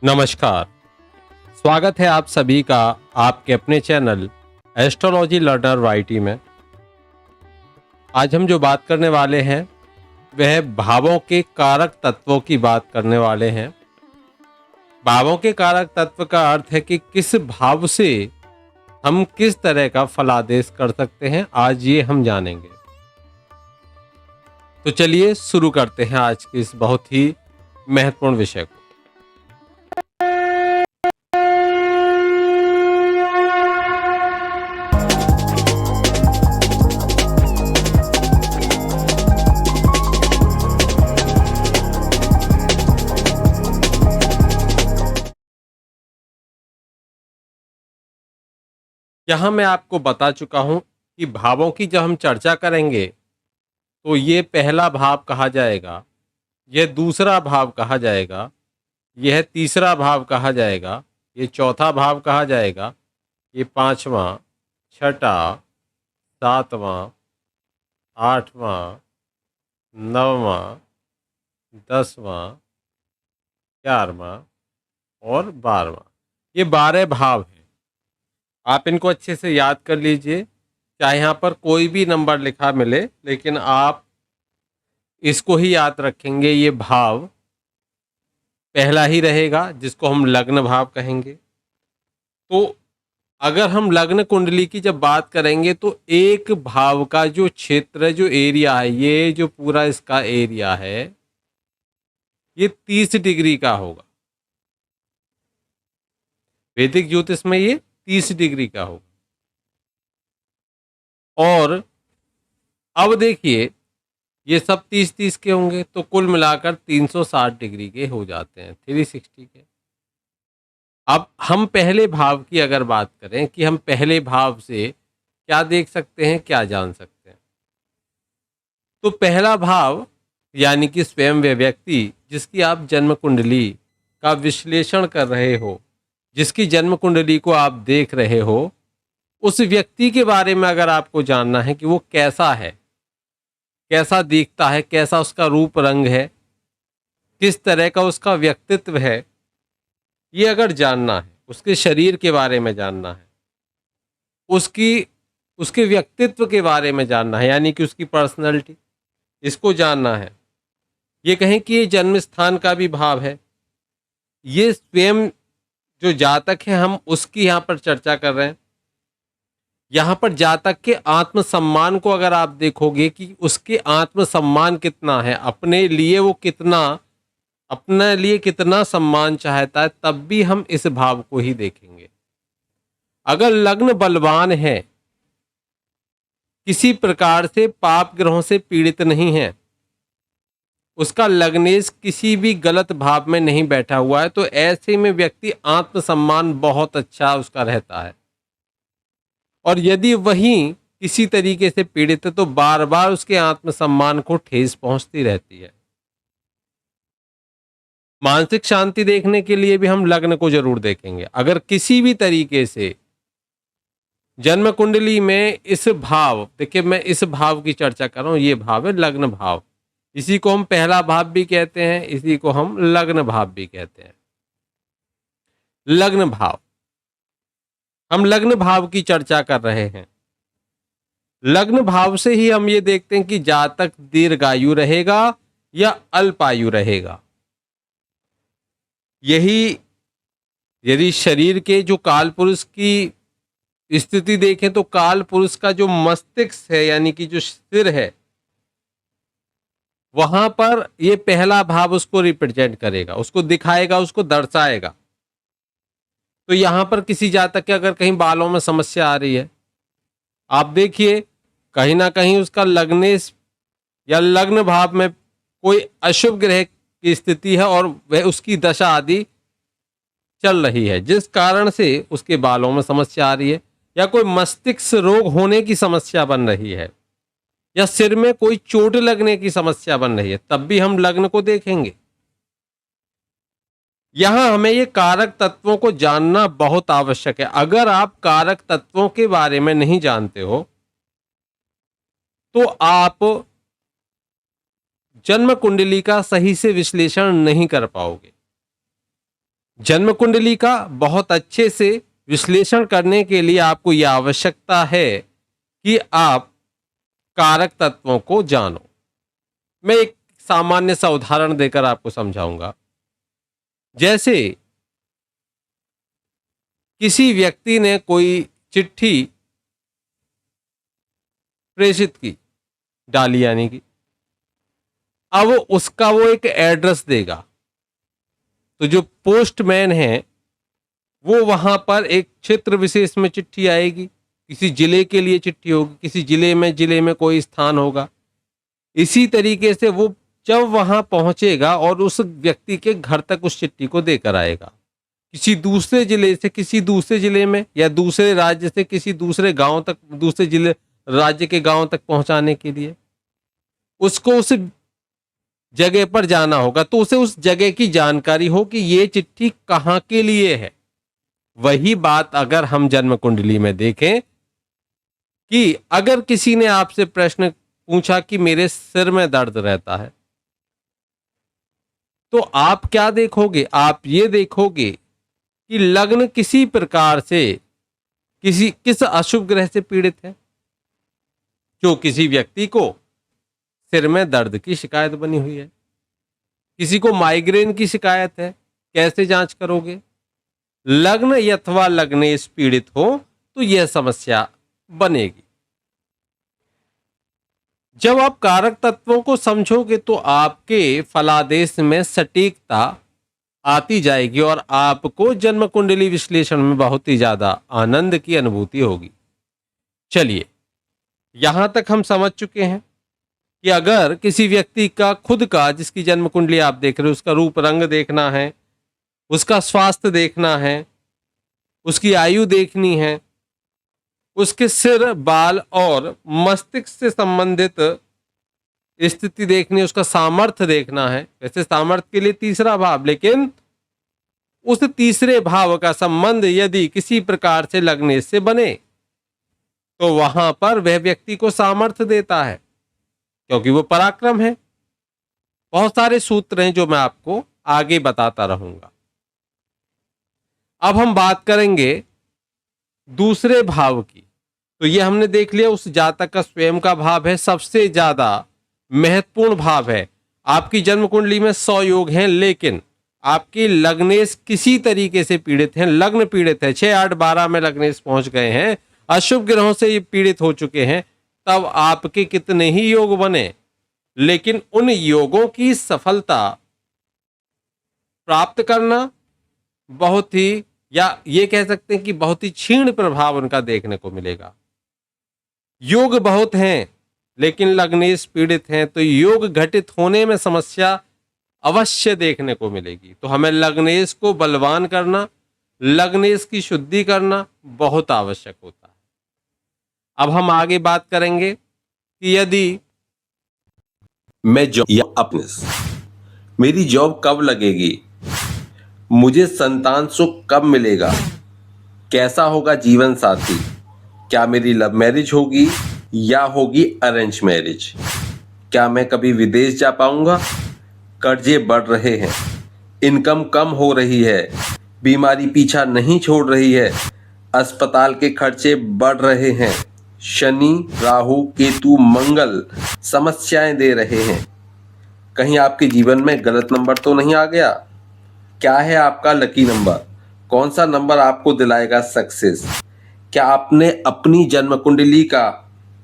नमस्कार। स्वागत है आप सभी का आपके अपने चैनल एस्ट्रोलॉजी लर्नर वाईटी में। आज हम जो बात करने वाले हैं वह भावों के कारक तत्वों की बात करने वाले हैं। भावों के कारक तत्व का अर्थ है कि किस भाव से हम किस तरह का फलादेश कर सकते हैं, आज ये हम जानेंगे। तो चलिए शुरू करते हैं आज के इस बहुत ही महत्वपूर्ण विषय को। यहाँ मैं आपको बता चुका हूँ कि भावों की जब हम चर्चा करेंगे तो ये पहला भाव कहा जाएगा, यह दूसरा भाव कहा जाएगा, यह तीसरा भाव कहा जाएगा, ये चौथा भाव कहा जाएगा, ये पांचवा, छठा, सातवां, आठवां, नौवां, 10वां, 11वां और 12वां। ये 12 भाव हैं। आप इनको अच्छे से याद कर लीजिए। चाहे यहाँ पर कोई भी नंबर लिखा मिले, लेकिन आप इसको ही याद रखेंगे। ये भाव पहला ही रहेगा, जिसको हम लग्न भाव कहेंगे। तो अगर हम लग्न कुंडली की जब बात करेंगे तो एक भाव का जो क्षेत्र, जो एरिया है, ये जो पूरा इसका एरिया है, ये 30 डिग्री का होगा। वैदिक ज्योतिष में ये 30 डिग्री का होगा। और अब देखिए, ये सब 30-30 के होंगे तो कुल मिलाकर 360 डिग्री के हो जाते हैं, 360 के। अब हम पहले भाव की अगर बात करें कि हम पहले भाव से क्या देख सकते हैं, क्या जान सकते हैं, तो पहला भाव यानी कि स्वयं वे व्यक्ति जिसकी आप जन्म कुंडली का विश्लेषण कर रहे हो, जिसकी जन्म कुंडली को आप देख रहे हो, उस व्यक्ति के बारे में अगर आपको जानना है कि वो कैसा है, कैसा दिखता है, कैसा उसका रूप रंग है, किस तरह का उसका व्यक्तित्व है, ये अगर जानना है, उसके शरीर के बारे में जानना है, उसके व्यक्तित्व के बारे में जानना है, यानी कि उसकी पर्सनैलिटी, इसको जानना है। ये कहें कि ये जन्म स्थान का भी भाव है। ये स्वयं जो जातक है, हम उसकी यहाँ पर चर्चा कर रहे हैं। यहाँ पर जातक के आत्मसम्मान को अगर आप देखोगे कि उसके आत्मसम्मान कितना है, अपने लिए वो कितना, अपने लिए कितना सम्मान चाहता है, तब भी हम इस भाव को ही देखेंगे। अगर लग्न बलवान है, किसी प्रकार से पाप ग्रहों से पीड़ित नहीं है, उसका लग्नेश किसी भी गलत भाव में नहीं बैठा हुआ है, तो ऐसे में व्यक्ति आत्मसम्मान बहुत अच्छा उसका रहता है। और यदि वही किसी तरीके से पीड़ित है तो बार बार उसके आत्मसम्मान को ठेस पहुंचती रहती है। मानसिक शांति देखने के लिए भी हम लग्न को जरूर देखेंगे। अगर किसी भी तरीके से जन्म कुंडली में इस भाव, देखिए मैं इस भाव की चर्चा कर रहा हूं, ये भाव है लग्न भाव। इसी को हम पहला भाव भी कहते हैं, इसी को हम लग्न भाव भी कहते हैं। लग्न भाव, हम लग्न भाव की चर्चा कर रहे हैं। लग्न भाव से ही हम ये देखते हैं कि जातक दीर्घायु रहेगा या अल्पायु रहेगा। यही यदि शरीर के जो काल पुरुष की स्थिति देखें तो काल पुरुष का जो मस्तिष्क है, यानी कि जो सिर है, वहां पर ये पहला भाव उसको रिप्रेजेंट करेगा, उसको दिखाएगा, उसको दर्शाएगा। तो यहां पर किसी जातक के अगर कहीं बालों में समस्या आ रही है, आप देखिए कहीं ना कहीं उसका लग्नेश या लग्न भाव में कोई अशुभ ग्रह की स्थिति है और वह उसकी दशा आदि चल रही है, जिस कारण से उसके बालों में समस्या आ रही है, या कोई मस्तिष्क रोग होने की समस्या बन रही है, या सिर में कोई चोट लगने की समस्या बन रही है, तब भी हम लग्न को देखेंगे। यहां हमें ये कारक तत्वों को जानना बहुत आवश्यक है। अगर आप कारक तत्वों के बारे में नहीं जानते हो तो आप जन्म कुंडली का सही से विश्लेषण नहीं कर पाओगे। जन्म कुंडली का बहुत अच्छे से विश्लेषण करने के लिए आपको यह आवश्यकता है कि आप कारक तत्वों को जानो। मैं एक सामान्य सा उदाहरण देकर आपको समझाऊंगा। जैसे किसी व्यक्ति ने कोई चिट्ठी प्रेषित की, डाली यानी कि, अब उसका वो एक एड्रेस देगा, तो जो पोस्टमैन है वो वहां पर एक क्षेत्र विशेष में चिट्ठी आएगी, किसी जिले के लिए चिट्ठी होगी, किसी जिले में कोई स्थान होगा। इसी तरीके से वो जब वहां पहुंचेगा और उस व्यक्ति के घर तक उस चिट्ठी को देकर आएगा, किसी दूसरे जिले से किसी दूसरे जिले में, या दूसरे राज्य से किसी दूसरे गांव तक, दूसरे जिले राज्य के गांव तक पहुंचाने के लिए उसको उस जगह पर जाना होगा, तो उसे उस जगह की जानकारी हो कि ये चिट्ठी कहां के लिए है। वही बात अगर हम जन्म कुंडली में देखें कि अगर किसी ने आपसे प्रश्न पूछा कि मेरे सिर में दर्द रहता है, तो आप क्या देखोगे? आप ये देखोगे कि लग्न किसी प्रकार से किस अशुभ ग्रह से पीड़ित है, जो किसी व्यक्ति को सिर में दर्द की शिकायत बनी हुई है। किसी को माइग्रेन की शिकायत है, कैसे जांच करोगे? लग्न अथवा लग्नेश पीड़ित हो तो यह समस्या बनेगी। जब आप कारक तत्वों को समझोगे तो आपके फलादेश में सटीकता आती जाएगी और आपको जन्म कुंडली विश्लेषण में बहुत ही ज्यादा आनंद की अनुभूति होगी। चलिए, यहां तक हम समझ चुके हैं कि अगर किसी व्यक्ति का खुद का, जिसकी जन्म कुंडली आप देख रहे हो, उसका रूप रंग देखना है, उसका स्वास्थ्य देखना है, उसकी आयु देखनी है, उसके सिर, बाल और मस्तिष्क से संबंधित स्थिति देखनी है, उसका सामर्थ्य देखना है। वैसे सामर्थ्य के लिए तीसरा भाव, लेकिन उस तीसरे भाव का संबंध यदि किसी प्रकार से लगने से बने तो वहां पर वह व्यक्ति को सामर्थ्य देता है, क्योंकि वो पराक्रम है। बहुत सारे सूत्र हैं जो मैं आपको आगे बताता रहूंगा। अब हम बात करेंगे दूसरे भाव की। तो ये हमने देख लिया उस जातक का स्वयं का भाव है, सबसे ज्यादा महत्वपूर्ण भाव है। आपकी जन्म कुंडली में 100 योग हैं, लेकिन आपकी लग्नेश किसी तरीके से पीड़ित हैं, लग्न पीड़ित है, 6, 8, 12 में लग्नेश पहुंच गए हैं, अशुभ ग्रहों से ये पीड़ित हो चुके हैं, तब आपके कितने ही योग बने, लेकिन उन योगों की सफलता प्राप्त करना बहुत ही, या ये कह सकते हैं कि बहुत ही क्षीण प्रभाव उनका देखने को मिलेगा। योग बहुत हैं लेकिन लग्नेश पीड़ित हैं, तो योग घटित होने में समस्या अवश्य देखने को मिलेगी। तो हमें लग्नेश को बलवान करना, लग्नेश की शुद्धि करना बहुत आवश्यक होता है। अब हम आगे बात करेंगे कि यदि मैं जॉब या अपने मेरी जॉब कब लगेगी, मुझे संतान सुख कब मिलेगा, कैसा होगा जीवन साथी, क्या मेरी लव मैरिज होगी या होगी अरेंज मैरिज, क्या मैं कभी विदेश जा पाऊंगा, कर्जे बढ़ रहे हैं, इनकम कम हो रही है, बीमारी पीछा नहीं छोड़ रही है, अस्पताल के खर्चे बढ़ रहे हैं, शनि, राहु, केतु, मंगल समस्याएं दे रहे हैं, कहीं आपके जीवन में गलत नंबर तो नहीं आ गया, क्या है आपका लकी नंबर, कौन सा नंबर आपको दिलाएगा सक्सेस, क्या आपने अपनी जन्म कुंडली का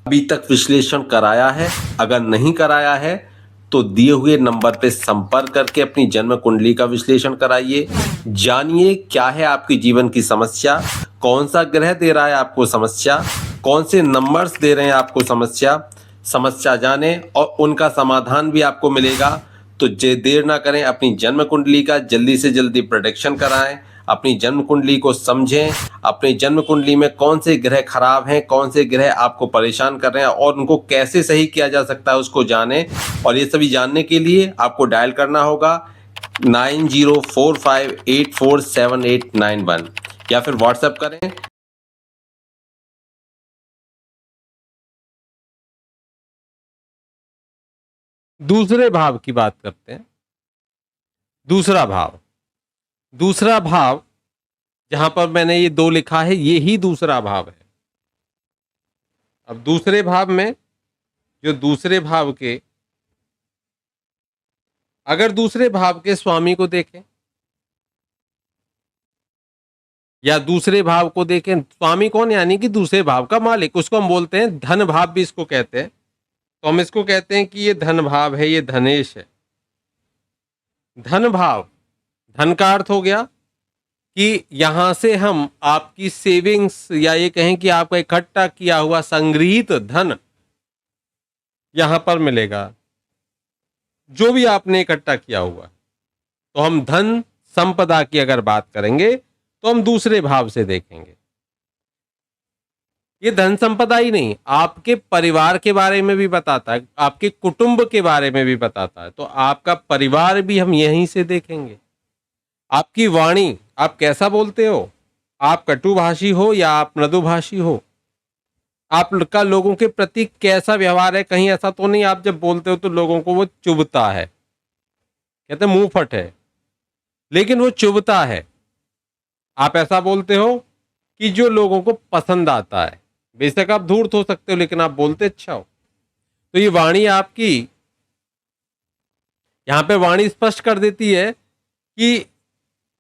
अभी तक विश्लेषण कराया है? अगर नहीं कराया है तो दिए हुए नंबर पे संपर्क करके अपनी जन्म कुंडली का विश्लेषण कराइए। जानिए क्या है आपके जीवन की समस्या, कौन सा ग्रह दे रहा है आपको समस्या, कौन से नंबर्स दे रहे हैं आपको समस्या जाने और उनका समाधान भी आपको मिलेगा। तो देर ना करें, अपनी जन्म कुंडली का जल्दी से जल्दी प्रोटेक्शन कराएं, अपनी जन्म कुंडली को समझें, अपनी जन्म कुंडली में कौन से ग्रह खराब हैं, कौन से ग्रह आपको परेशान कर रहे हैं और उनको कैसे सही किया जा सकता है उसको जानें। और ये सभी जानने के लिए आपको डायल करना होगा 9045847891 या फिर व्हाट्सएप करें। दूसरे भाव की बात करते हैं। दूसरा भाव, दूसरा भाव जहां पर मैंने ये 2 लिखा है, ये ही दूसरा भाव है। अब दूसरे भाव में, जो दूसरे भाव के, अगर दूसरे भाव के स्वामी को देखें या दूसरे भाव को देखें, स्वामी कौन, यानी कि दूसरे भाव का मालिक, उसको हम बोलते हैं धन भाव भी इसको कहते हैं। तो हम इसको कहते हैं कि ये धन भाव है, ये धनेश है। धन भाव, धन का अर्थ हो गया कि यहां से हम आपकी सेविंग्स या ये कहें कि आपका इकट्ठा किया हुआ संग्रहित धन यहां पर मिलेगा, जो भी आपने इकट्ठा किया हुआ। तो हम धन संपदा की अगर बात करेंगे तो हम दूसरे भाव से देखेंगे। ये धन संपदा ही नहीं, आपके परिवार के बारे में भी बताता है, आपके कुटुंब के बारे में भी बताता है। तो आपका परिवार भी हम यहीं से देखेंगे। आपकी वाणी, आप कैसा बोलते हो, आप कटुभाषी हो या आप मृदुभाषी हो, आपका लोगों के प्रति कैसा व्यवहार है। कहीं ऐसा तो नहीं आप जब बोलते हो तो लोगों को वो चुभता है, कहते मुंह फट है, लेकिन वो चुभता है। आप ऐसा बोलते हो कि जो लोगों को पसंद आता है। बेशक आप धूर्त हो सकते हो, लेकिन आप बोलते अच्छा हो। तो ये वाणी आपकी, यहां पे वाणी स्पष्ट कर देती है कि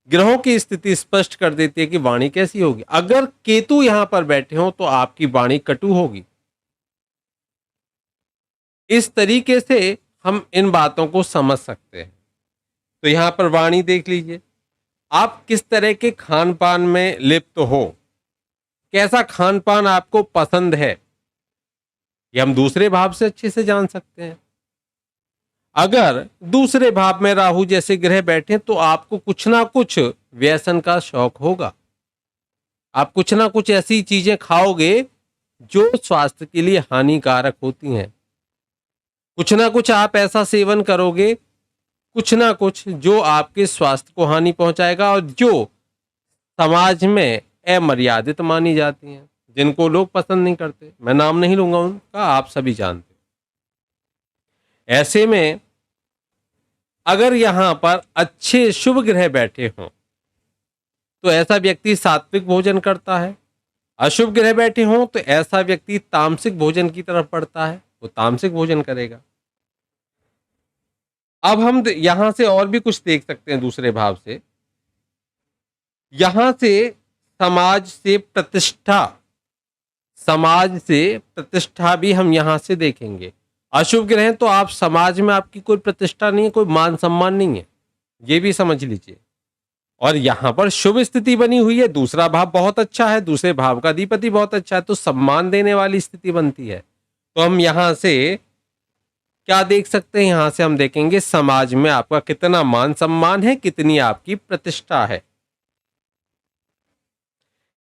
ग्रहों की स्थिति स्पष्ट कर देती है कि वाणी कैसी होगी। अगर केतु यहां पर बैठे हो तो आपकी वाणी कटु होगी। इस तरीके से हम इन बातों को समझ सकते हैं। तो यहां पर वाणी देख लीजिए, आप किस तरह के खान पान में लिप्त हो, कैसा खान पान आपको पसंद है, ये हम दूसरे भाव से अच्छे से जान सकते हैं। अगर दूसरे भाव में राहु जैसे ग्रह बैठे तो आपको कुछ ना कुछ व्यसन का शौक होगा। आप कुछ ना कुछ ऐसी चीजें खाओगे जो स्वास्थ्य के लिए हानिकारक होती हैं। कुछ ना कुछ आप ऐसा सेवन करोगे, कुछ ना कुछ जो आपके स्वास्थ्य को हानि पहुंचाएगा और जो समाज में अमर्यादित मानी जाती हैं, जिनको लोग पसंद नहीं करते। मैं नाम नहीं लूंगा उनका, आप सभी जानते। ऐसे में अगर यहां पर अच्छे शुभ ग्रह बैठे हों तो ऐसा व्यक्ति सात्विक भोजन करता है। अशुभ ग्रह बैठे हों तो ऐसा व्यक्ति तामसिक भोजन की तरफ बढ़ता है, वो तामसिक भोजन करेगा। अब हम यहां से और भी कुछ देख सकते हैं दूसरे भाव से। यहां से समाज से प्रतिष्ठा भी हम यहां से देखेंगे। अशुभ ग्रह हैं तो आप समाज में आपकी कोई प्रतिष्ठा नहीं है, कोई मान सम्मान नहीं है, ये भी समझ लीजिए। और यहां पर शुभ स्थिति बनी हुई है, दूसरा भाव बहुत अच्छा है, दूसरे भाव का अधिपति बहुत अच्छा है, तो सम्मान देने वाली स्थिति बनती है। तो हम यहां से क्या देख सकते हैं, यहां से हम देखेंगे समाज में आपका कितना मान सम्मान है, कितनी आपकी प्रतिष्ठा है,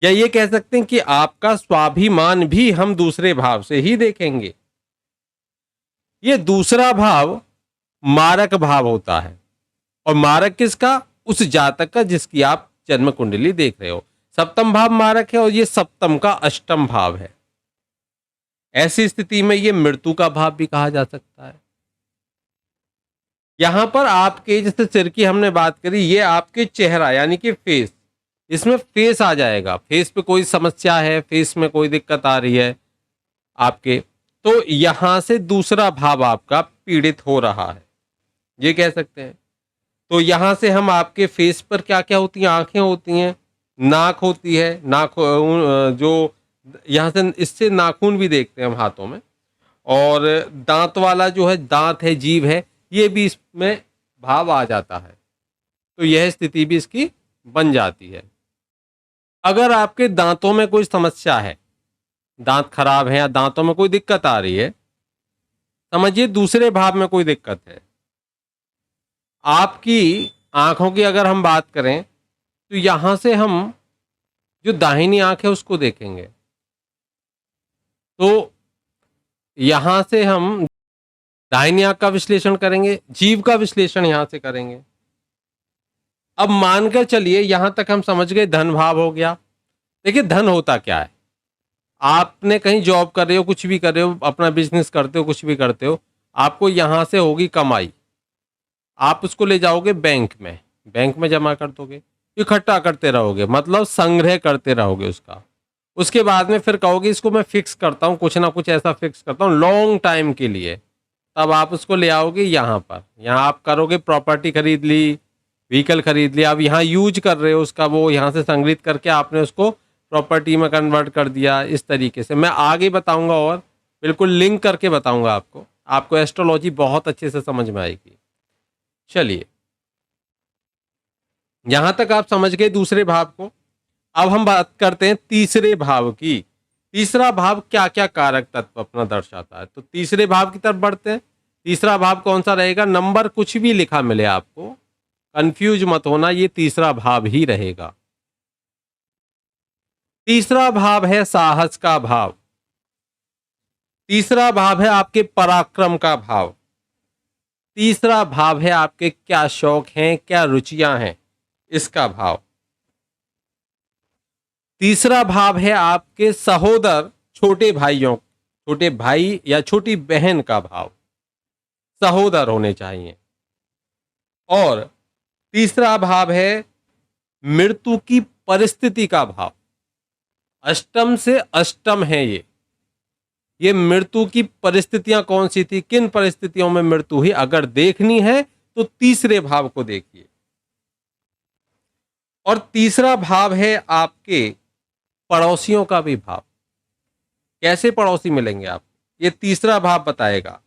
या ये कह सकते हैं कि आपका स्वाभिमान भी हम दूसरे भाव से ही देखेंगे। ये दूसरा भाव मारक भाव होता है, और मारक किसका, उस जातक का जिसकी आप जन्म कुंडली देख रहे हो। सप्तम भाव मारक है और ये सप्तम का अष्टम भाव है। ऐसी स्थिति में ये मृत्यु का भाव भी कहा जा सकता है। यहां पर आपके, जैसे सिर की हमने बात करी, ये आपके चेहरा यानी कि फेस, इसमें फेस आ जाएगा। फेस पे कोई समस्या है, फेस में कोई दिक्कत आ रही है आपके, तो यहां से दूसरा भाव आपका पीड़ित हो रहा है, ये कह सकते हैं। तो यहां से हम आपके फेस पर क्या क्या होती हैं, आंखें होती हैं, नाक होती है, नाक जो यहां से इससे नाखून भी देखते हैं हम हाथों में, और दांत वाला जो है, दांत है, जीभ है, ये भी इसमें भाव आ जाता है। तो यह स्थिति भी इसकी बन जाती है। अगर आपके दांतों में कोई समस्या है, दांत खराब है या दांतों में कोई दिक्कत आ रही है, समझिए दूसरे भाव में कोई दिक्कत है। आपकी आंखों की अगर हम बात करें तो यहां से हम जो दाहिनी आंख है उसको देखेंगे, तो यहां से हम दाहिनी आंख का विश्लेषण करेंगे, जीभ का विश्लेषण यहां से करेंगे। अब मानकर चलिए यहां तक हम समझ गए धन भाव हो गया। देखिए धन होता क्या है, आपने कहीं जॉब कर रहे हो, कुछ भी कर रहे हो, अपना बिजनेस करते हो, कुछ भी करते हो, आपको यहां से होगी कमाई, आप उसको ले जाओगे बैंक में, बैंक में जमा कर दोगे। इकट्ठा करते रहोगे, मतलब संग्रह करते रहोगे उसका। उसके बाद में फिर कहोगे इसको मैं फिक्स करता हूँ, कुछ ना कुछ ऐसा फिक्स करता हूँ लॉन्ग टाइम के लिए। तब आप उसको ले आओगे यहाँ पर, यहाँ आप करोगे, प्रॉपर्टी खरीद ली, व्हीकल खरीद लिया, अब यहाँ यूज कर रहे हो उसका, वो यहाँ से संग्रहित करके आपने उसको प्रॉपर्टी में कन्वर्ट कर दिया। इस तरीके से मैं आगे बताऊंगा और बिल्कुल लिंक करके बताऊंगा आपको, आपको एस्ट्रोलॉजी बहुत अच्छे से समझ में आएगी। चलिए, यहां तक आप समझ गए दूसरे भाव को। अब हम बात करते हैं तीसरे भाव की। तीसरा भाव क्या क्या कारक तत्व अपना दर्शाता है, तो तीसरे भाव की तरफ बढ़ते हैं। तीसरा भाव कौन सा रहेगा, नंबर कुछ भी लिखा मिले आपको, कंफ्यूज मत होना, ये तीसरा भाव ही रहेगा। तीसरा भाव है साहस का भाव। तीसरा भाव है आपके पराक्रम का भाव। तीसरा भाव है आपके क्या शौक हैं, क्या रुचियां हैं, इसका भाव। तीसरा भाव है आपके सहोदर, छोटे भाइयों, छोटे भाई या छोटी बहन का भाव, सहोदर होने चाहिए। और तीसरा भाव है मृत्यु की परिस्थिति का भाव। अष्टम से अष्टम है ये मृत्यु की परिस्थितियां कौन सी थी, किन परिस्थितियों में मृत्यु हुई, अगर देखनी है तो तीसरे भाव को देखिए। और तीसरा भाव है आपके पड़ोसियों का भी भाव। कैसे पड़ोसी मिलेंगे आप, ये तीसरा भाव बताएगा।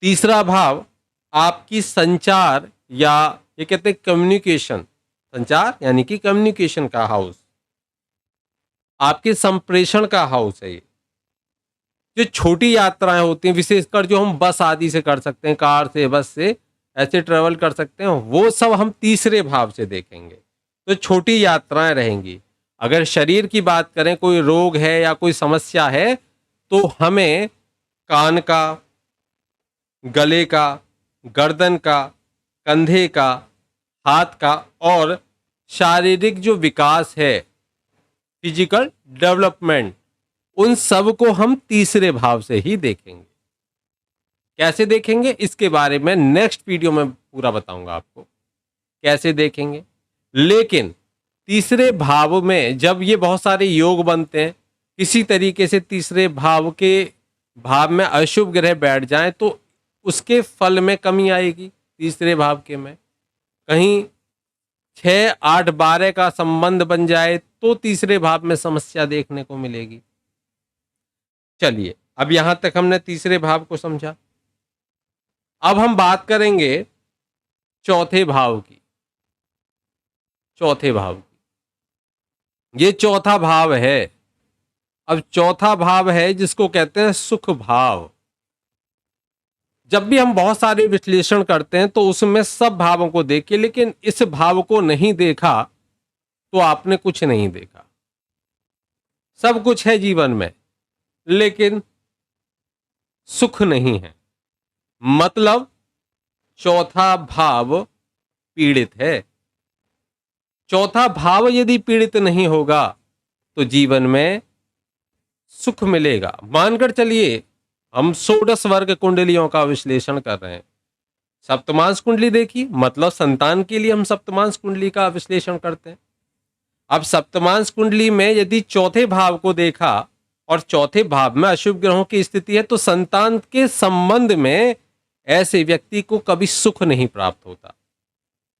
तीसरा भाव आपकी संचार, या ये कहते हैं कम्युनिकेशन, संचार यानी कि कम्युनिकेशन का हाउस, आपके संप्रेषण का हाउस है ये। जो छोटी यात्राएं होती हैं, विशेषकर जो हम बस आदि से कर सकते हैं, कार से, बस से ऐसे ट्रेवल कर सकते हैं, वो सब हम तीसरे भाव से देखेंगे। तो छोटी यात्राएं रहेंगी। अगर शरीर की बात करें, कोई रोग है या कोई समस्या है, तो हमें कान का, गले का, गर्दन का, कंधे का, हाथ का और शारीरिक जो विकास है, फिजिकल डेवलपमेंट, उन सब को हम तीसरे भाव से ही देखेंगे। कैसे देखेंगे इसके बारे में नेक्स्ट वीडियो में पूरा बताऊंगा आपको कैसे देखेंगे। लेकिन तीसरे भाव में जब ये बहुत सारे योग बनते हैं, किसी तरीके से तीसरे भाव के भाव में अशुभ ग्रह बैठ जाएं, तो उसके फल में कमी आएगी। तीसरे भाव के में कहीं 6, 8, 12 का संबंध बन जाए तो तीसरे भाव में समस्या देखने को मिलेगी। चलिए, अब यहां तक हमने तीसरे भाव को समझा। अब हम बात करेंगे चौथे भाव की। चौथे भाव की, ये चौथा भाव है। अब चौथा भाव है जिसको कहते हैं सुख भाव। जब भी हम बहुत सारे विश्लेषण करते हैं तो उसमें सब भावों को देखिए, लेकिन इस भाव को नहीं देखा तो आपने कुछ नहीं देखा। सब कुछ है जीवन में, लेकिन सुख नहीं है। मतलब चौथा भाव पीड़ित है। चौथा भाव यदि पीड़ित नहीं होगा तो जीवन में सुख मिलेगा। मानकर चलिए हम 16 वर्ग कुंडलियों का विश्लेषण कर रहे हैं। सप्तमांश कुंडली देखी, मतलब संतान के लिए हम सप्तमांश कुंडली का विश्लेषण करते हैं। अब सप्तमांश कुंडली में यदि चौथे भाव को देखा और चौथे भाव में अशुभ ग्रहों की स्थिति है, तो संतान के संबंध में ऐसे व्यक्ति को कभी सुख नहीं प्राप्त होता।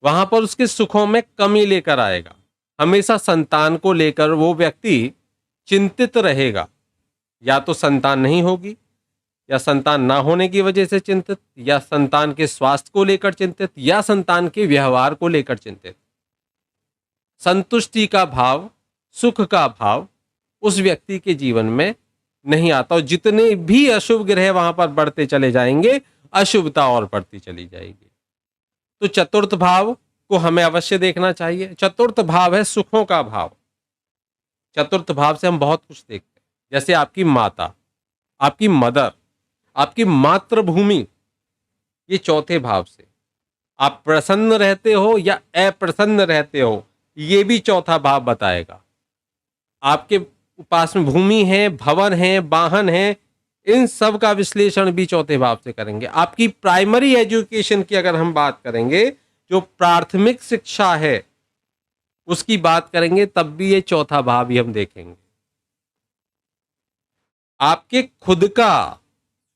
वहां पर उसके सुखों में कमी लेकर आएगा। हमेशा संतान को लेकर वो व्यक्ति चिंतित रहेगा। या तो संतान नहीं होगी, या संतान ना होने की वजह से चिंतित, या संतान के स्वास्थ्य को लेकर चिंतित, या संतान के व्यवहार को लेकर चिंतित। संतुष्टि का भाव, सुख का भाव उस व्यक्ति के जीवन में नहीं आता। और जितने भी अशुभ ग्रह वहां पर बढ़ते चले जाएंगे, अशुभता और बढ़ती चली जाएगी। तो चतुर्थ भाव को हमें अवश्य देखना चाहिए। चतुर्थ भाव है सुखों का भाव। चतुर्थ भाव से हम बहुत कुछ देखते हैं, जैसे आपकी माता, आपकी मदर, आपकी मातृभूमि। ये चौथे भाव से आप प्रसन्न रहते हो या अप्रसन्न रहते हो, ये भी चौथा भाव बताएगा। आपके पास में भूमि है, भवन है, वाहन है, इन सब का विश्लेषण भी चौथे भाव से करेंगे। आपकी प्राइमरी एजुकेशन की अगर हम बात करेंगे, जो प्राथमिक शिक्षा है, उसकी बात करेंगे तब भी ये चौथा भाव ही हम देखेंगे। आपके खुद का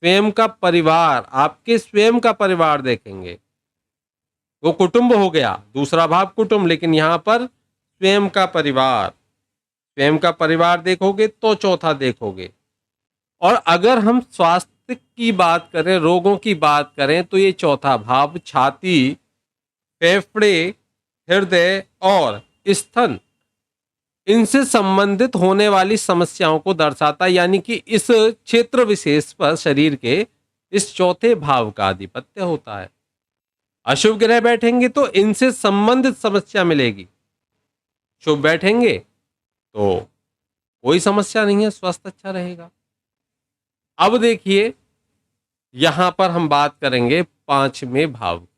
स्वयं का परिवार, आपके स्वयं का परिवार देखेंगे, वो कुटुंब हो गया, दूसरा भाव कुटुंब, लेकिन यहां पर स्वयं का परिवार, स्वयं का परिवार देखोगे तो चौथा देखोगे। और अगर हम स्वास्थ्य की बात करें, रोगों की बात करें, तो ये चौथा भाव छाती, फेफड़े, हृदय और स्तन, इनसे संबंधित होने वाली समस्याओं को दर्शाता है। यानी कि इस क्षेत्र विशेष पर शरीर के इस चौथे भाव का आधिपत्य होता है। अशुभ ग्रह बैठेंगे तो इनसे संबंधित समस्या मिलेगी, शुभ बैठेंगे तो कोई समस्या नहीं है, स्वस्थ अच्छा रहेगा। अब देखिए, यहां पर हम बात करेंगे पांचवें भाव की।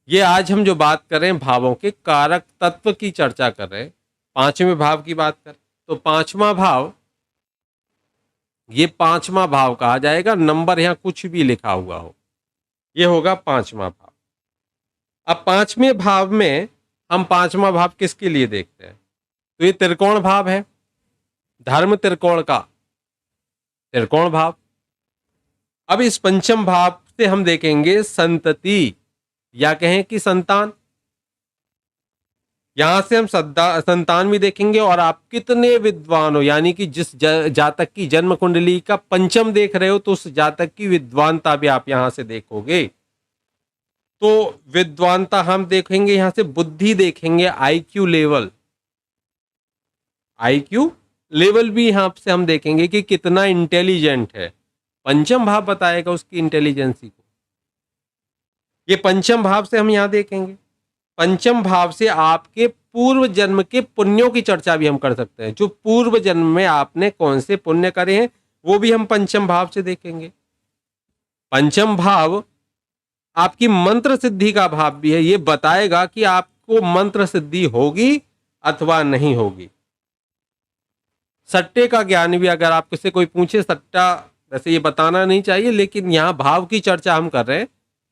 ये आज हम जो बात कर रहे हैं भावों के कारक तत्व की चर्चा कर रहे हैं। पांचवें भाव की बात करें तो पांचवा भाव, ये पांचवा भाव कहा जाएगा, नंबर यहां कुछ भी लिखा हुआ हो, ये होगा पांचवा भाव। अब पांचवें भाव में हम पांचवा भाव किसके लिए देखते हैं, तो ये त्रिकोण भाव है, धर्म त्रिकोण का त्रिकोण भाव। अब इस पंचम भाव से हम देखेंगे संतति, या कहें कि संतान। यहां से हम संतान भी देखेंगे, और आप कितने विद्वान हो, यानी कि जिस जातक की जन्म कुंडली का पंचम देख रहे हो तो उस जातक की विद्वानता भी आप यहां से देखोगे। तो विद्वानता हम देखेंगे, यहां से बुद्धि देखेंगे, आईक्यू लेवल, आईक्यू लेवल भी यहां से हम देखेंगे कि कितना इंटेलिजेंट है। पंचम भाव बताएगा उसकी इंटेलिजेंसी को। ये पंचम भाव से हम यहां देखेंगे। पंचम भाव से आपके पूर्व जन्म के पुण्यों की चर्चा भी हम कर सकते हैं। जो पूर्व जन्म में आपने कौन से पुण्य करे हैं वो भी हम पंचम भाव से देखेंगे। पंचम भाव आपकी मंत्र सिद्धि का भाव भी है, ये बताएगा कि आपको मंत्र सिद्धि होगी अथवा नहीं होगी। सट्टे का ज्ञान भी, अगर आप किसी कोई पूछे सट्टा, वैसे ये बताना नहीं चाहिए, लेकिन यहां भाव की चर्चा हम कर रहे हैं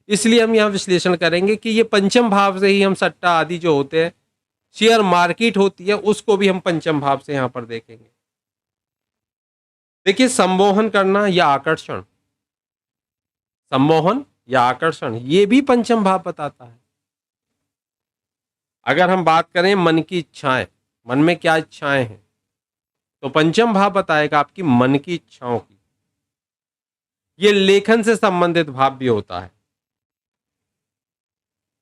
इसलिए हम यहां विश्लेषण करेंगे कि ये पंचम भाव से ही हम सट्टा आदि जो होते हैं, शेयर मार्केट होती है, उसको भी हम पंचम भाव से यहां पर देखेंगे। देखिए, सम्मोहन करना या आकर्षण, सम्मोहन या आकर्षण, ये भी पंचम भाव बताता है। अगर हम बात करें मन की इच्छाएं, मन में क्या इच्छाएं हैं, तो पंचम भाव बताएगा आपकी मन की इच्छाओं की। ये लेखन से संबंधित भाव भी होता है।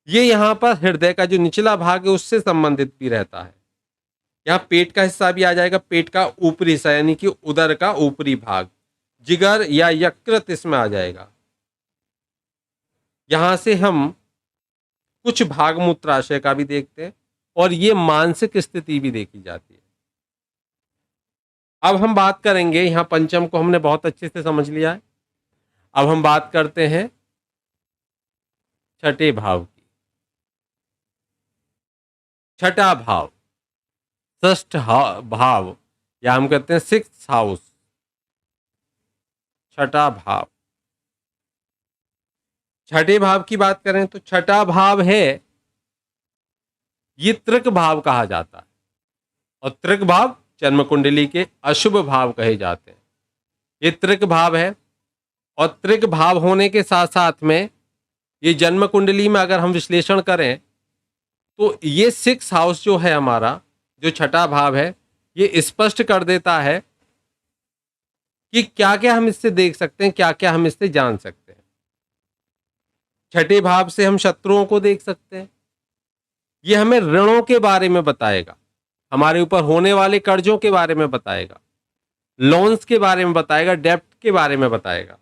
ये यहां पर हृदय का जो निचला भाग है उससे संबंधित भी रहता है। यहां पेट का हिस्सा भी आ जाएगा, पेट का ऊपरी हिस्सा यानी कि उदर का ऊपरी भाग, जिगर या यकृत इसमें आ जाएगा। यहां से हम कुछ भाग मूत्राशय का भी देखते हैं, और ये मानसिक स्थिति भी देखी जाती है। अब हम बात करेंगे, यहां पंचम को हमने बहुत अच्छे से समझ लिया है। अब हम बात करते हैं छठे भाव की। छठा भाव, षष्ठ भाव, या हम कहते हैं सिक्स्थ हाउस, छठा भाव। छठे भाव की बात करें तो छठा भाव है, ये त्रिक भाव कहा जाता है, और त्रिक भाव जन्म कुंडली के अशुभ भाव कहे जाते हैं। ये त्रिक भाव है, और त्रिक भाव होने के साथ साथ में ये जन्म कुंडली में अगर हम विश्लेषण करें तो ये सिक्स हाउस जो है हमारा, जो छठा भाव है, ये स्पष्ट कर देता है कि क्या क्या हम इससे देख सकते हैं, क्या क्या हम इससे जान सकते हैं। छठे भाव से हम शत्रुओं को देख सकते हैं। ये हमें ऋणों के बारे में बताएगा, हमारे ऊपर होने वाले कर्जों के बारे में बताएगा, लोन्स के बारे में बताएगा, डेब्ट के बारे में बताएगा।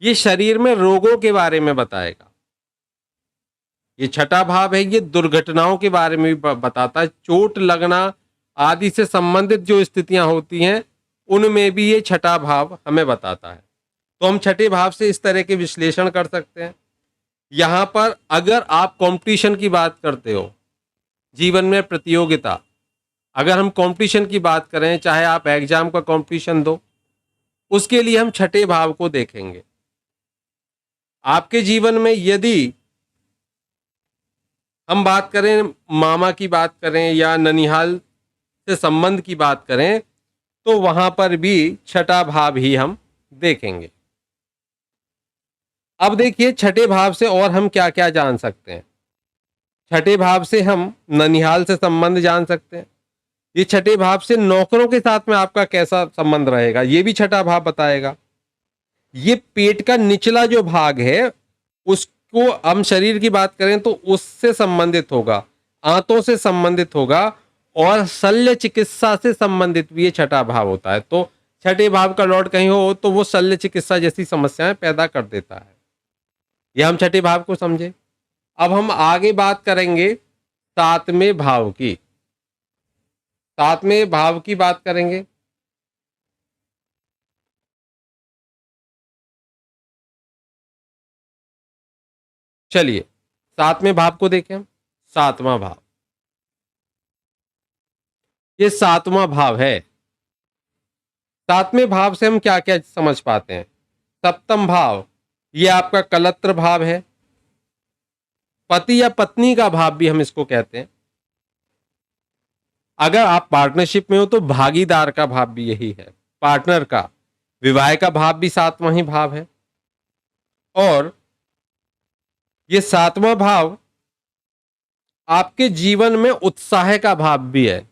ये शरीर में रोगों के बारे में बताएगा। ये छठा भाव है, ये दुर्घटनाओं के बारे में भी बताता है, चोट लगना आदि से संबंधित जो स्थितियां होती हैं उनमें भी ये छठा भाव हमें बताता है। तो हम छठे भाव से इस तरह के विश्लेषण कर सकते हैं। यहां पर अगर आप कंपटीशन की बात करते हो, जीवन में प्रतियोगिता, अगर हम कंपटीशन की बात करें, चाहे आप एग्जाम का कंपटीशन दो, उसके लिए हम छठे भाव को देखेंगे। आपके जीवन में यदि हम बात करें, मामा की बात करें या ननिहाल से संबंध की बात करें, तो वहां पर भी छठा भाव ही हम देखेंगे। अब देखिए छठे भाव से और हम क्या क्या जान सकते हैं। छठे भाव से हम ननिहाल से संबंध जान सकते हैं। ये छठे भाव से नौकरों के साथ में आपका कैसा संबंध रहेगा, ये भी छठा भाव बताएगा। ये पेट का निचला जो भाग है, उसको हम शरीर की बात करें तो उससे संबंधित होगा, आंतों से संबंधित होगा, और शल्य चिकित्सा से संबंधित भी ये छठा भाव होता है। तो छठे भाव का लॉर्ड कहीं हो तो वो शल्य चिकित्सा जैसी समस्याएं पैदा कर देता है। यह हम छठे भाव को समझे। अब हम आगे बात करेंगे सातवें भाव की। सातवें भाव की बात करेंगे। चलिए सातवें भाव को देखें हम। सातवां भाव, ये सातवां भाव है। सातवें भाव से हम क्या क्या समझ पाते हैं। सप्तम भाव, ये आपका कलत्र भाव है। पति या पत्नी का भाव भी हम इसको कहते हैं। अगर आप पार्टनरशिप में हो तो भागीदार का भाव भी यही है, पार्टनर का। विवाह का भाव भी सातवां ही भाव है। और ये सातवां भाव आपके जीवन में उत्साह का भाव भी है।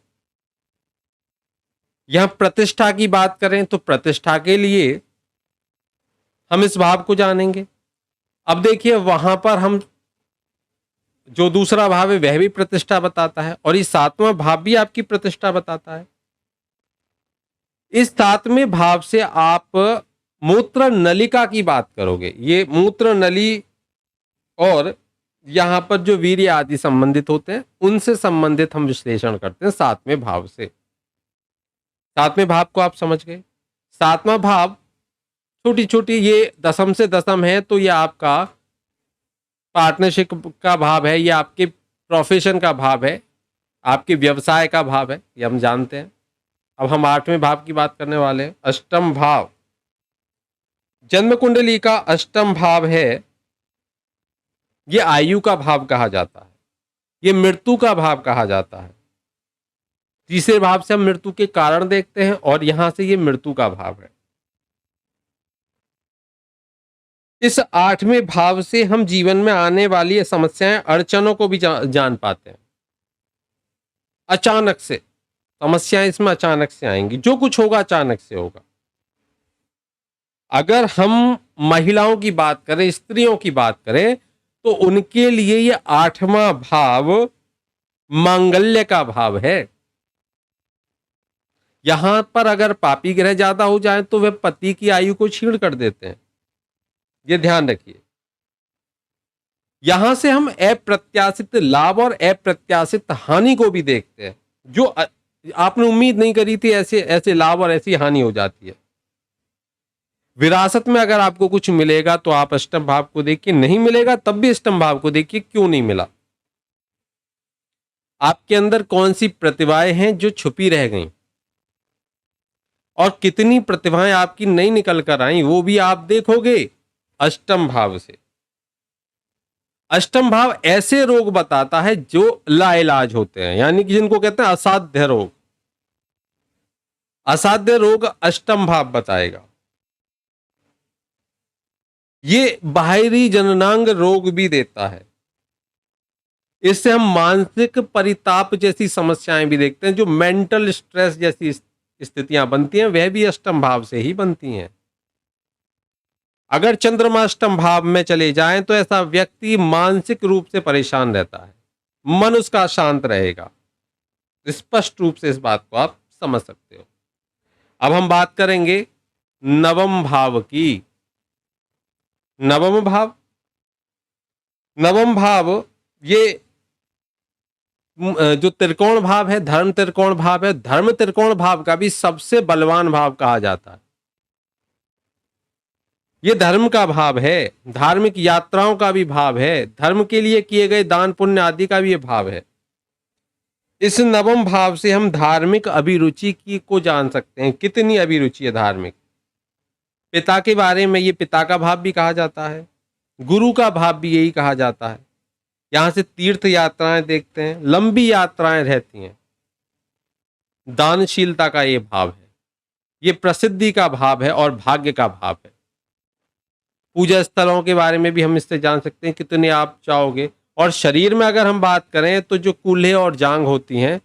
यहां प्रतिष्ठा की बात करें तो प्रतिष्ठा के लिए हम इस भाव को जानेंगे। अब देखिए वहां पर हम जो दूसरा भाव है वह भी प्रतिष्ठा बताता है, और ये सातवां भाव भी आपकी प्रतिष्ठा बताता है। इस सातवें भाव से आप मूत्र नलिका की बात करोगे। ये मूत्र नली और यहां पर जो वीर्य आदि संबंधित होते हैं, उनसे संबंधित हम विश्लेषण करते हैं सातवें भाव से। सातवें भाव को आप समझ गए। सातवां भाव छोटी छोटी, ये दशम से दशम है, तो ये आपका पार्टनरशिप का भाव है, ये आपके प्रोफेशन का भाव है, आपके व्यवसाय का भाव है, ये हम जानते हैं। अब हम आठवें भाव की बात करने वाले हैं। अष्टम भाव, जन्म कुंडली का अष्टम भाव है। ये आयु का भाव कहा जाता है, ये मृत्यु का भाव कहा जाता है। तीसरे भाव से हम मृत्यु के कारण देखते हैं, और यहां से ये मृत्यु का भाव है। इस आठवें भाव से हम जीवन में आने वाली समस्याएं, अड़चनों को भी जान पाते हैं। अचानक से समस्याएं इसमें अचानक से आएंगी, जो कुछ होगा अचानक से होगा। अगर हम महिलाओं की बात करें, स्त्रियों की बात करें, तो उनके लिए ये आठवां भाव मांगल्य का भाव है। यहां पर अगर पापी ग्रह ज्यादा हो जाए तो वे पति की आयु को छीण कर देते हैं, ये ध्यान रखिए। यहां से हम अप्रत्याशित लाभ और अप्रत्याशित हानि को भी देखते हैं। जो आपने उम्मीद नहीं करी थी, ऐसे ऐसे लाभ और ऐसी हानि हो जाती है। विरासत में अगर आपको कुछ मिलेगा तो आप अष्टम भाव को देखिए, नहीं मिलेगा तब भी अष्टम भाव को देखिए, क्यों नहीं मिला। आपके अंदर कौन सी प्रतिभाएं हैं जो छुपी रह गई, और कितनी प्रतिभाएं आपकी नहीं निकल कर आई, वो भी आप देखोगे अष्टम भाव से। अष्टम भाव ऐसे रोग बताता है जो लाइलाज होते हैं, यानी कि जिनको कहते हैं असाध्य रोग। असाध्य रोग अष्टम भाव बताएगा। ये बाहरी जननांग रोग भी देता है। इससे हम मानसिक परिताप जैसी समस्याएं भी देखते हैं, जो मेंटल स्ट्रेस जैसी स्थितियां बनती हैं, वह भी अष्टम भाव से ही बनती हैं। अगर चंद्रमा अष्टम भाव में चले जाएं तो ऐसा व्यक्ति मानसिक रूप से परेशान रहता है, मन उसका शांत रहेगा। स्पष्ट रूप से इस बात को आप समझ सकते हो। अब हम बात करेंगे नवम भाव की। नवम भाव, नवम भाव ये जो त्रिकोण भाव है, धर्म त्रिकोण भाव है। धर्म त्रिकोण भाव का भी सबसे बलवान भाव कहा जाता है। ये धर्म का भाव है, धार्मिक यात्राओं का भी भाव है, धर्म के लिए किए गए दान पुण्य आदि का भी ये भाव है। इस नवम भाव से हम धार्मिक अभिरुचि की को जान सकते हैं, कितनी अभिरुचि है धार्मिक। पिता के बारे में ये पिता का भाव भी कहा जाता है, गुरु का भाव भी यही कहा जाता है। यहाँ से तीर्थ यात्राएं देखते हैं, लंबी यात्राएं रहती हैं। दानशीलता का ये भाव है, ये प्रसिद्धि का भाव है और भाग्य का भाव है। पूजा स्थलों के बारे में भी हम इससे जान सकते हैं कितने आप चाहोगे। और शरीर में अगर हम बात करें तो जो कूल्हे और जांघ होती हैं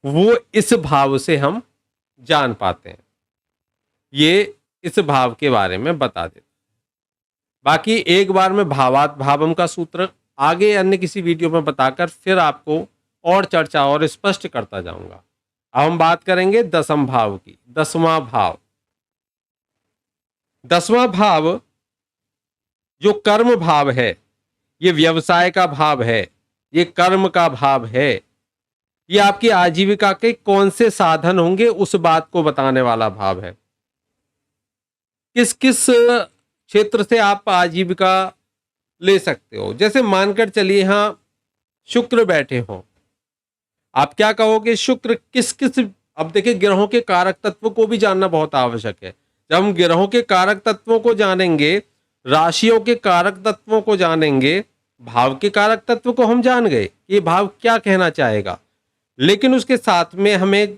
वो इस भाव से हम जान पाते हैं। ये इस भाव के बारे में बता देते। बाकी एक बार मैं भावात भावम का सूत्र आगे अन्य किसी वीडियो में बताकर फिर आपको और चर्चा और स्पष्ट करता जाऊंगा। अब हम बात करेंगे दसम भाव की। दसवां भाव, दसवां भाव जो कर्म भाव है, ये व्यवसाय का भाव है, ये कर्म का भाव है, ये आपकी आजीविका के कौन से साधन होंगे उस बात को बताने वाला भाव है। किस किस क्षेत्र से आप आजीविका ले सकते हो। जैसे मानकर चलिए यहां शुक्र बैठे हो, आप क्या कहोगे शुक्र किस किस। अब देखिए ग्रहों के कारक तत्व को भी जानना बहुत आवश्यक है। जब हम ग्रहों के कारक तत्वों को जानेंगे, राशियों के कारक तत्वों को जानेंगे, भाव के कारक तत्व को हम जान गए ये भाव क्या कहना चाहेगा, लेकिन उसके साथ में हमें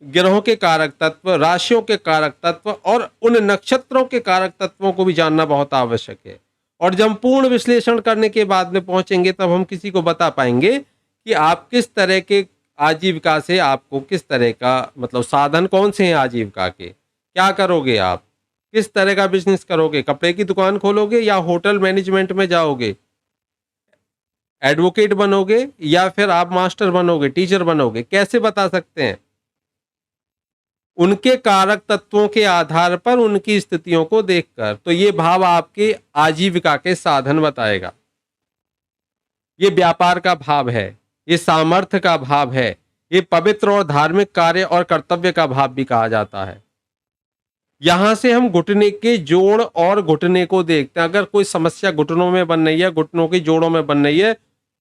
ग्रहों के कारक तत्व, राशियों के कारक तत्व और उन नक्षत्रों के कारक तत्वों को भी जानना बहुत आवश्यक है। और जब हम पूर्ण विश्लेषण करने के बाद में पहुंचेंगे तब हम किसी को बता पाएंगे कि आप किस तरह के आजीविका से, आपको किस तरह का मतलब साधन कौन से हैं आजीविका के, क्या करोगे आप, किस तरह का बिजनेस करोगे, कपड़े की दुकान खोलोगे या होटल मैनेजमेंट में जाओगे, एडवोकेट बनोगे या फिर आप मास्टर बनोगे, टीचर बनोगे, कैसे बता सकते हैं। उनके कारक तत्वों के आधार पर उनकी स्थितियों को देखकर, तो ये भाव आपके आजीविका के साधन बताएगा। ये व्यापार का भाव है, ये सामर्थ्य का भाव है, ये पवित्र और धार्मिक कार्य और कर्तव्य का भाव भी कहा जाता है। यहां से हम घुटने के जोड़ और घुटने को देखते हैं। अगर कोई समस्या घुटनों में बन रही है, घुटनों के जोड़ों में बन रही है,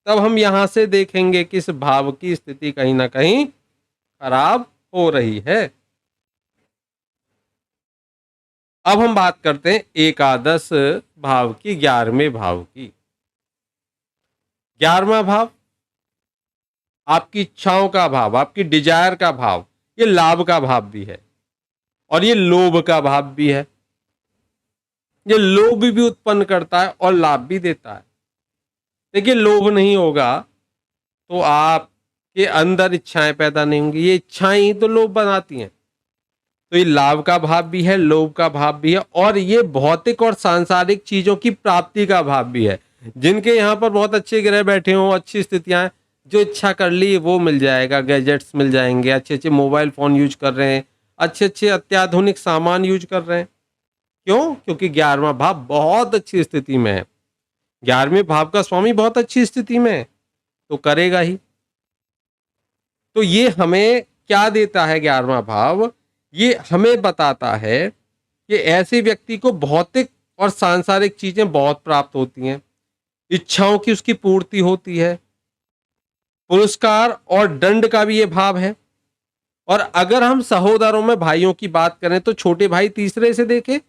तब हम यहां से देखेंगे कि इस भाव की स्थिति कहीं ना कहीं खराब हो रही है। अब हम बात करते हैं एकादश भाव की, 11वें भाव की। 11वां भाव आपकी इच्छाओं का भाव, आपकी डिजायर का भाव, ये लाभ का भाव भी है और ये लोभ का भाव भी है। ये लोभ भी उत्पन्न करता है और लाभ भी देता है। देखिए लोभ नहीं होगा तो आपके अंदर इच्छाएं पैदा नहीं होंगी, ये इच्छाएं ही तो लोभ बनाती हैं। तो ये लाभ का भाव भी है, लोभ का भाव भी है और ये भौतिक और सांसारिक चीजों की प्राप्ति का भाव भी है। जिनके यहाँ पर बहुत अच्छे ग्रह बैठे हों, अच्छी स्थितियां, जो इच्छा कर ली वो मिल जाएगा, गैजेट्स मिल जाएंगे, अच्छे अच्छे मोबाइल फोन यूज कर रहे हैं, अच्छे अच्छे अत्याधुनिक सामान यूज कर रहे हैं। क्यों? क्योंकि 11वां भाव बहुत अच्छी स्थिति में है। 11वें भाव का स्वामी बहुत अच्छी स्थिति में है तो करेगा ही। तो ये हमें क्या देता है 11वां भाव? ये हमें बताता है कि ऐसे व्यक्ति को भौतिक और सांसारिक चीजें बहुत प्राप्त होती हैं, इच्छाओं की उसकी पूर्ति होती है, पुरस्कार और दंड का भी ये भाव है। और अगर हम सहोदरों में भाइयों की बात करें तो छोटे भाई तीसरे से देखें,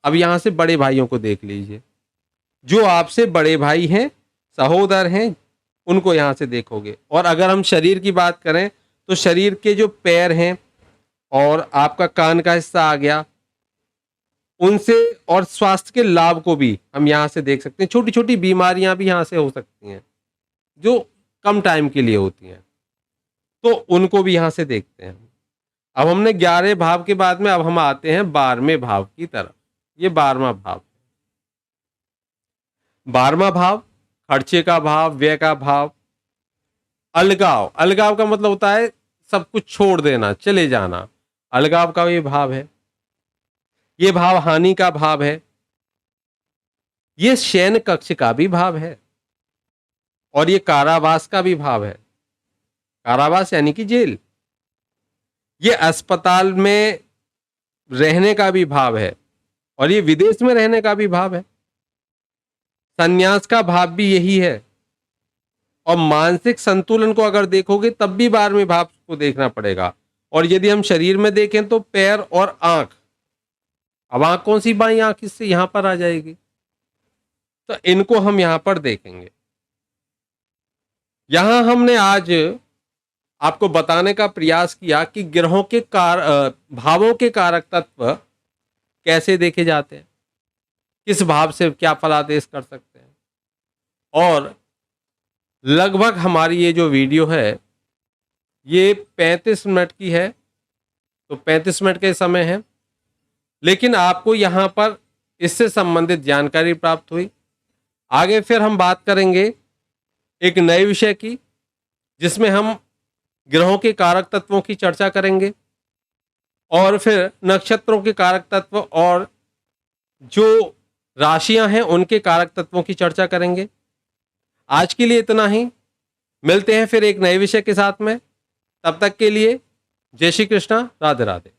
अब यहां से बड़े भाइयों को देख लीजिए, जो आपसे बड़े भाई हैं, सहोदर हैं, उनको यहां से देखोगे। और अगर हम शरीर की बात करें तो शरीर के जो पैर हैं और आपका कान का हिस्सा आ गया, उनसे और स्वास्थ्य के लाभ को भी हम यहां से देख सकते हैं। छोटी छोटी बीमारियां भी यहां से हो सकती हैं जो कम टाइम के लिए होती हैं, तो उनको भी यहां से देखते हैं। अब हमने 11 भाव के बाद में अब हम आते हैं 12वें भाव की तरफ। ये 12वां भाव। 12वां भाव खर्चे का भाव, व्यय का भाव, अलगाव। अलगाव का मतलब होता है सब कुछ छोड़ देना, चले जाना, अलगाव का ये भाव है। ये भाव हानि का भाव है। ये शयन कक्ष का भी भाव है और ये कारावास का भी भाव है। कारावास यानी कि जेल। ये अस्पताल में रहने का भी भाव है और ये विदेश में रहने का भी भाव है। संन्यास का भाव भी यही है। और मानसिक संतुलन को अगर देखोगे तब भी 12वें भाव को देखना पड़ेगा। और यदि हम शरीर में देखें तो पैर और आंख। अब आंख कौन सी, बाई आंख इससे यहां पर आ जाएगी, तो इनको हम यहां पर देखेंगे। यहाँ हमने आज आपको बताने का प्रयास किया कि ग्रहों के भावों के कारक तत्व कैसे देखे जाते हैं, किस भाव से क्या फलादेश कर सकते हैं। और लगभग हमारी ये जो वीडियो है ये 35 मिनट की है, तो 35 मिनट के समय है, लेकिन आपको यहाँ पर इससे संबंधित जानकारी प्राप्त हुई। आगे फिर हम बात करेंगे एक नए विषय की, जिसमें हम ग्रहों के कारक तत्वों की चर्चा करेंगे और फिर नक्षत्रों के कारक तत्व और जो राशियां हैं उनके कारक तत्वों की चर्चा करेंगे। आज के लिए इतना ही, मिलते हैं फिर एक नए विषय के साथ में। तब तक के लिए जय श्री कृष्णा, राधे राधे।